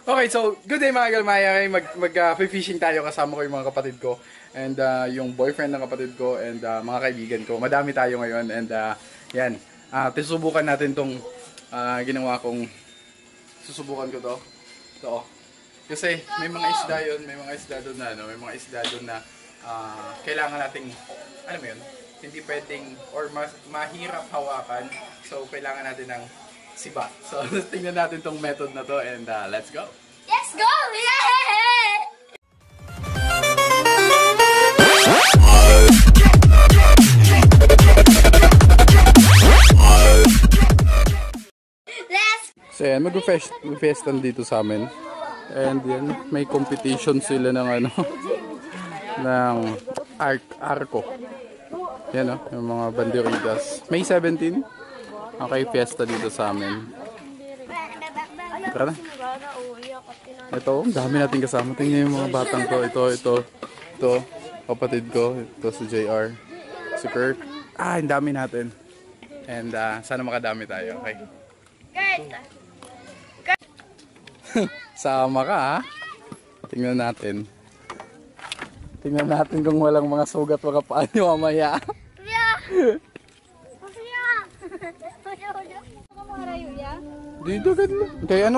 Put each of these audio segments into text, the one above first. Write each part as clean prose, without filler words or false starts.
Okay, so good day mga galmaya. Mag-fishing tayo kasama ko yung mga kapatid ko and yung boyfriend ng kapatid ko and mga kaibigan ko. Madami tayo ngayon and yan. Susubukan natin tong ginawa kong susubukan ko to. Ito. Kasi may mga isda yun, may mga isda doon na, may mga isda doon na kailangan nating, alam mo yun, hindi pwedeng or mahirap hawakan. So kailangan natin ng siba. So, tingnan natin tong method na to and let's go! Let's go! Yeah! So yan, mag-festan dito sa amin. And yan, may competition sila ng ano, ng arko. Yan yung mga banderitas. May 17. Okay, fiesta dito sa amin. Tara na. Ito, dami natin kasama. Tingnan yung mga batang to. Ito, kapatid ko. Ito si JR. Si Kirk. Ang dami natin. And sana makadami tayo. Okay. Sama ka ha. Tingnan natin. Tingnan natin kung walang mga sugat mga paa nyo mamaya. Dito ganda. Kaya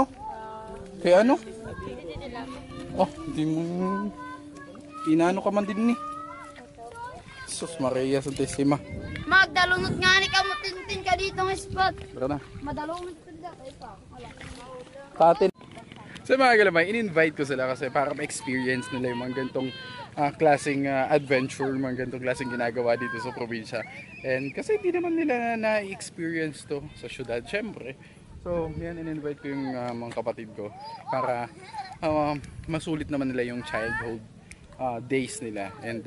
ano? Oh, hindi mo inano ka man din ni. Sus Maria Santissima. Magdalunot nga ni ka mo tintin ka dito ng spot. Tara na. Madalunot ka dito. Tatin. So mga galamay, in-invite ko sila kasi para ma-experience nila yung mga ganitong klaseng adventure, mga ganitong klaseng ginagawa dito sa probinsya. And kasi hindi naman nila na-experience to sa syudad, syempre. So yan, in-invite ko yung mga kapatid ko para masulit naman nila yung childhood days nila. And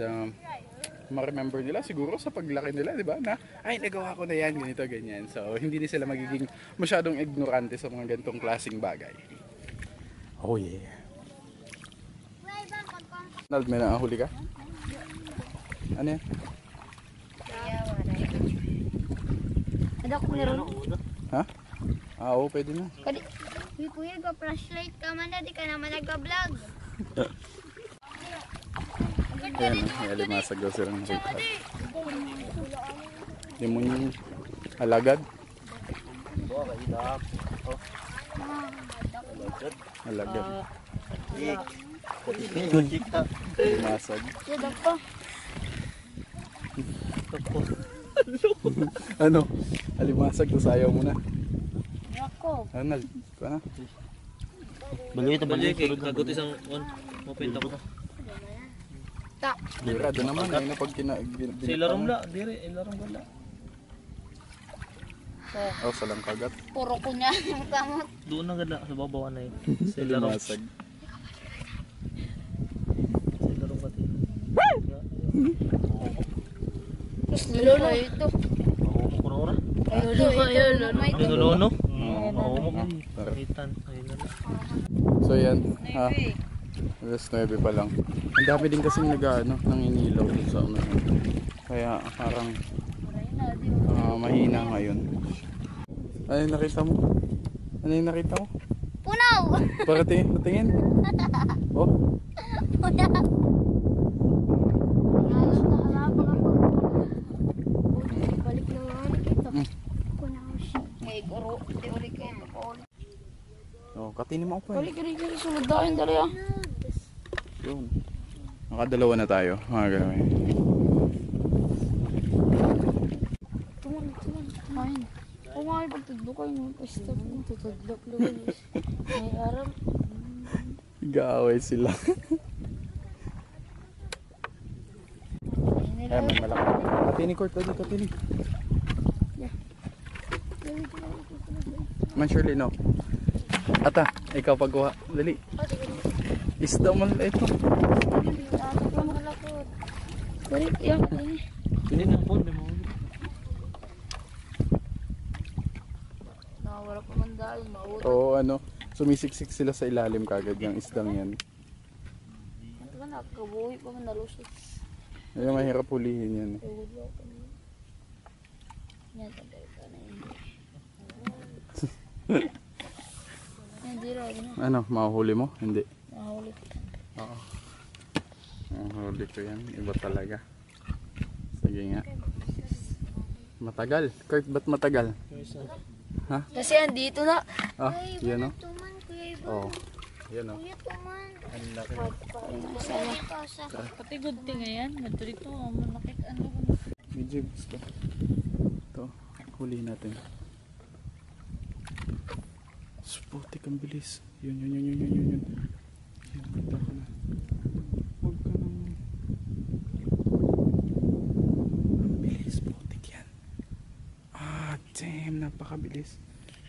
ma-remember nila siguro sa paglaki nila, di ba? Na, ay, nagawa ko na yan, ganito, ganyan. So hindi na sila magiging masyadong ignorante sa mga ganitong klaseng bagay. Oh yeah. Nald, may nakahuli ka? Ano yan? Ada ko meron. Ha? Oo, pwede na. Kadi, kuya, go flashlight ka man na, di ka naman nag-vlog. Ayan, may alimasag daw silang nakita. Hindi mo yung alagad? Alagad. Alimasag. Ano? Alimasag, tapos ayaw mo na. Ako. Arnold, ito na. Balik, kagot isang mapinta ko na. Tak. Dira, doon naman. Ayun na pag Sa ilarom la, dire, ilarom ko la. Oh, salang kagat. Puro ko niya ang kamot. Doon na gala, sa babaw na yun. Sa ilarom. Alimasag. Sa ilarom pati. Lolo ito. Mahumok ko na ora. Ayun. Pinulono? Mahumok. Kahitan. Ayun na. So yan. Alas 9 pa lang. Ang dami din kasing nangingilaw sa ano. Kaya parang mahina ngayon. Ano yung nakita mo? Ano yung nakita mo? Punaw! Patingin. Oh. Punaw! Balik na nga nakita. Punaw siya. May guro. Teori kayo. Oh, katinin mo pa. Balik sunod dahil dali ah. Yun. Nakadalawa na tayo, mga ganun. Kain. Kung nga pagtudlo kayo nung stop mo, tutudlok luwis. May aram. Gaaway sila. Ay, may malaki. Katini court dito, katini. Man Shirley, no? Ata, ikaw pagkuha. Dali. Isda mo na ito. Balik yan. Hindi na po, may mahuli. Nakawala pa man dahil, maura. Oo, sumisiksik sila sa ilalim kagad yung isdang yan. Ito ka nakabuhi pa man nalusot. Yung mahirap hulihin yan. Yan, tagay ka na yun. Hindi rin. Ano, mahuhuli mo? Hindi. Nahuli ko. Oo. Mahuhuli ko yan. Iba talaga. Sige nga. Matagal. Kurt, ba't matagal? Ha? Kasi andito na. Ah, yan o. Tuman, Kuya Ivan. Oo. Yan o. Kuya Tuman. Ang laki. Pati good thing ngayon. Dito, malakit ano. May jibs ko. Ito. Huli natin. Putik ang bilis. Yun. Yan, kita ko na. Huwag ka nang... Ang bilis, putik yan. Ah, damn, napakabilis.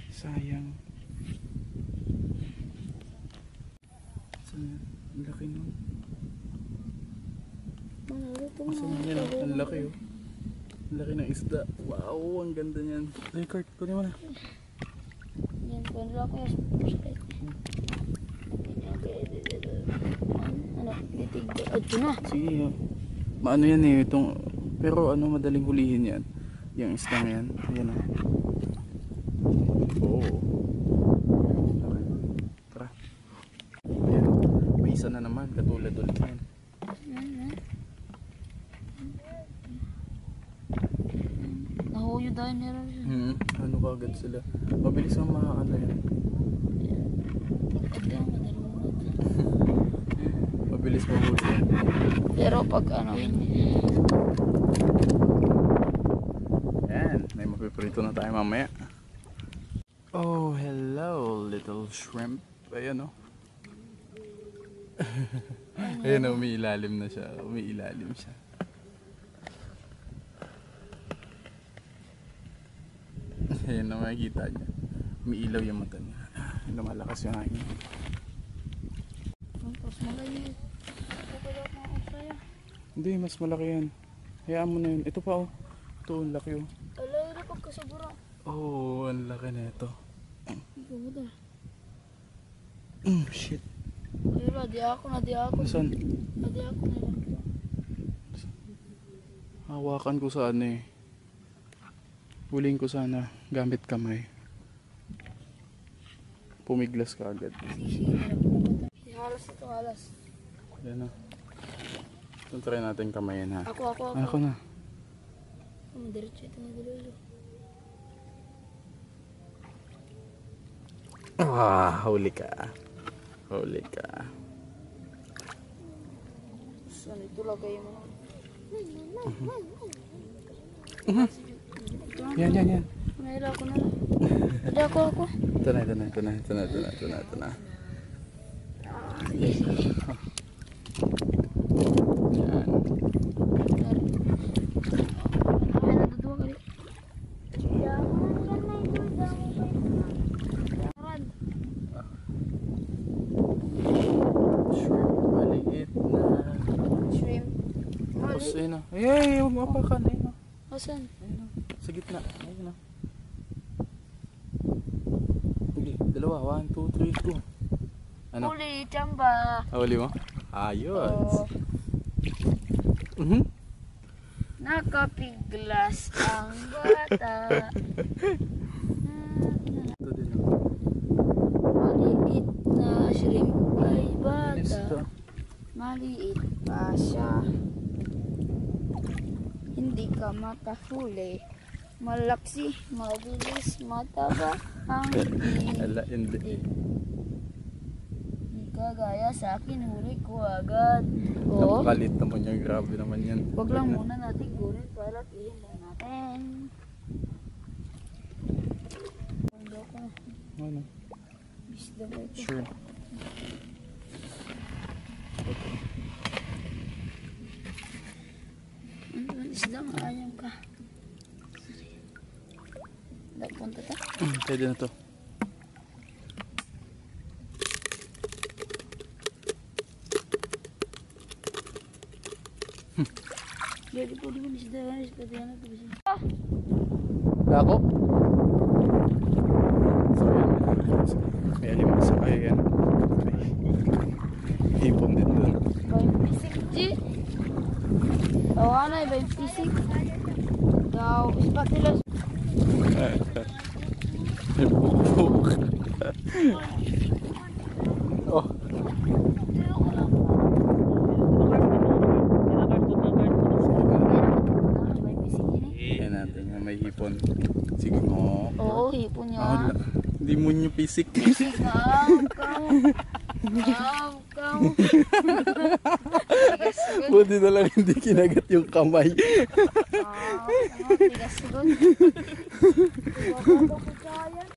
Sayang. Saan? Ang laki nun. Saan yan? Ang laki oh. Ang laki ng isda. Wow, ang ganda niyan. Ay, Kurt, kunin mo na. Yan, ganda ko yung spotlight. Ano, litig. Ito na. Sige, maano yan eh, itong, pero ano, madaling hulihin yan. Yung isdang yan, ayan o. Oo. Tara. Ayan, may isa na naman, katulad ulit yan. Nahuyo dahil nila. Ano kagad sila. Mabilis ang mga ano yan. Mabilis mahuli yan. Pero pag ano, Yan, may mapiprito na tayo mamaya. Oh, hello little shrimp. Ayan o. Ayan o, umiilalim na siya. Umiilalim siya. Ayan na makikita niya. Umiilaw yung mata niya. Lumalakas yung hangin. tapos malayo. Kapagod na ako sa'yo. Hindi, mas malaki yan. Hayaan mo na yun. Ito pa oh. Ito, ang laki oh. Alayo na pagkasabura. Oh, ang laki na ito. Ikaw da. Shit. Ay ba, di ako. Saan? Di ako na lang. Hawakan ko sa ano eh. Huling ko sana gamit kamay. Pumiglas ka agad. Halas ito, halas. Yan na. Ito try natin kamayin ha. Ako. Ako na. Diretso ito na dilo. Huli ka. Huli ka. Saan ito lagay mo? Yan. Nahila ako na lang. Hindi ako. Ito na. Yan. Ay, nadudua kali. Shrimp, maliit na. Shrimp. Tapos ayun o. Ay, huwag mo apakan. Ayun o. Asan? Ayun o. Sa gitna. Ayun o. Huli. Dalawa. 1, 2, 3, 2. Ano? Huli, chamba. Huli mo? Ayos. Nakapiglas ang bata. Ito din o. Maliit na shrimp ay Bilis ito. bata. Maliit pa siya. Hindi ka makahuli. Malaksi, mabilis, mataba ang Ala, hindi. Hindi kagaya sa akin, huli ko agad. Oh, Napakalit naman yan. Grabe naman yan. wag lang muna natin gunin para tihin lang natin. Hindi ako. Ano? Isda ba ito? Sure. Isda nga ayaw ka. Punta ta? Pwede na to. Jadi po di mo isda yan. Isda yan na ito. Dako? So yan. May alimasa kayo yan. May hipon din doon. 26 G. Tawa na 26. Daw, ispatilos. May bukbuk. po niya. Hindi mo nyo pisik. Buti na lang hindi kinagat yung kamay.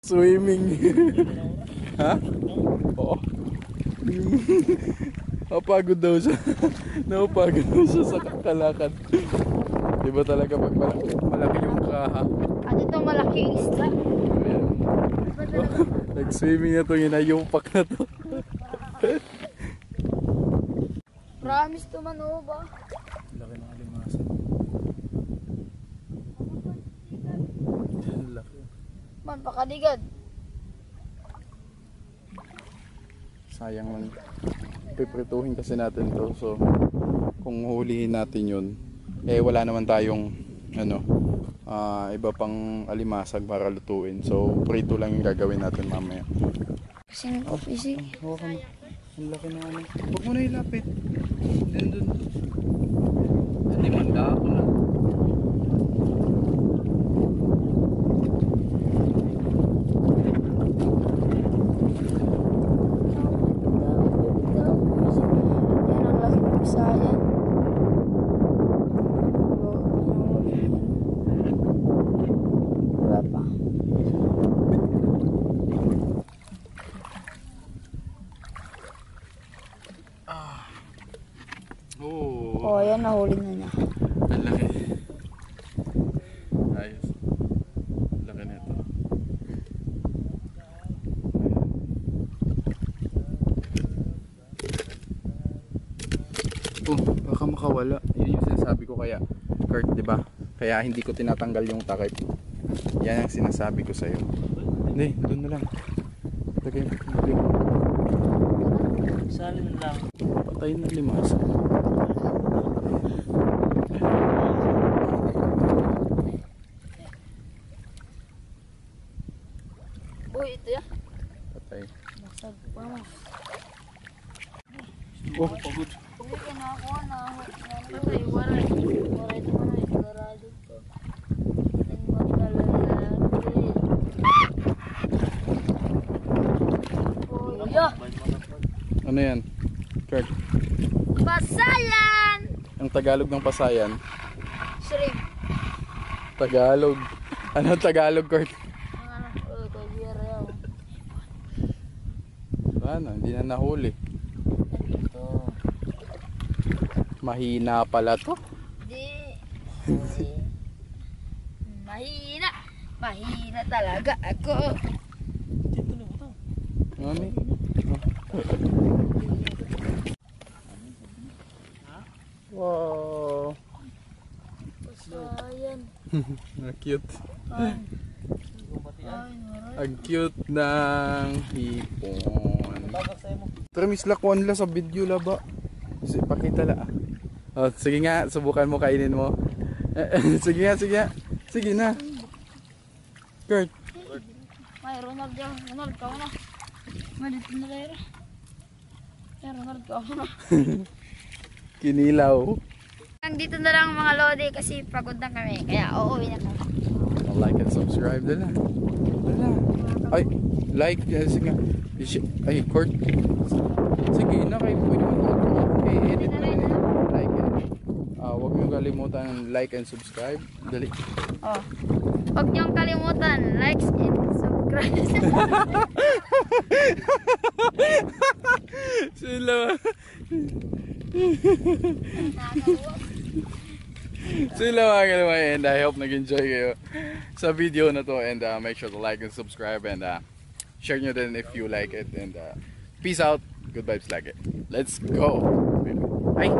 Swimming. Ha? Oo. Napagod daw siya. Napagod daw siya sa kakalakad. Diba talaga pag malaki yung kaha? At ito malaking isla. Ayan. Nag-swimming na to, ginayupak na to. Promise to man o ba? Laki ng alimasan. Laki. Man, pakadigad. Sayang lang. Piprituhin kasi natin to. So, kung hulihin natin yun, eh wala naman tayong iba pang alimasag para lutuin. So, prito lang yung gagawin natin mamaya. Kasi ko pisik. Hawakan mo. Ang laki na ano. Huwag mo na ilapit. Dun. Hindi manda ako na. Yan ang laki ng Bisayan. Wala pa. Oh, ayan, nahuli na niya. Ang laki. Ayos. Ang laki nito. Baka makawala. Yun yung sinasabi ko kaya, Kurt, di ba? Kaya hindi ko tinatanggal yung takip. Yan ang sinasabi ko sa'yo. Hindi, doon na lang. Lagay mo. Salin lang. Patay na limas. Uy, ito ya. Patay. Basag pa mo. Oh, pagod. Uy, ka na ako na. Patay, waray. Waray naman ay sigurado ko. Nang magkalalaki. Oh, ya. Ano yan? Kurt, Pasayan! ang Tagalog ng pasayan. Shrimp. Tagalog. Ano Tagalog, Kurt? Kagiraw. Ano, hindi na nahuli. Ito. Mahina pala to. Di. Mahina. Mahina talaga ako. Dito na ito. Ano? Wow. Pasayan. Cute. Ay, Ang cute ng hipon. Bakit sa'yo mo? Tramis lakon la sa video la ba? Pakita la. Oh, sige nga, subukan mo kainin mo. Sige nga, sige nga. Sige na. Kurt. may Ronald yan. Ronald, ka na. May dito na lera. Ronald, ka na. Kinilaw. Dito na lang mga lodi kasi pagod na kami. Kaya uuwi na kami. Like and subscribe. Dala. Dala. Ay, like. Sige nga. Ay, Kurt. Sige na kayo. Pwede mo. Okay, edit na rin. Like and huwag niyong kalimutan like and subscribe. Dali. Oh. Huwag niyong kalimutan. Like and subscribe. Sila. Sila mga kalaway, and I hope nag-enjoy kayo sa video na to, and make sure to like and subscribe, and share nyo din if you like it, and peace out, good vibes like it. Let's go. Ay!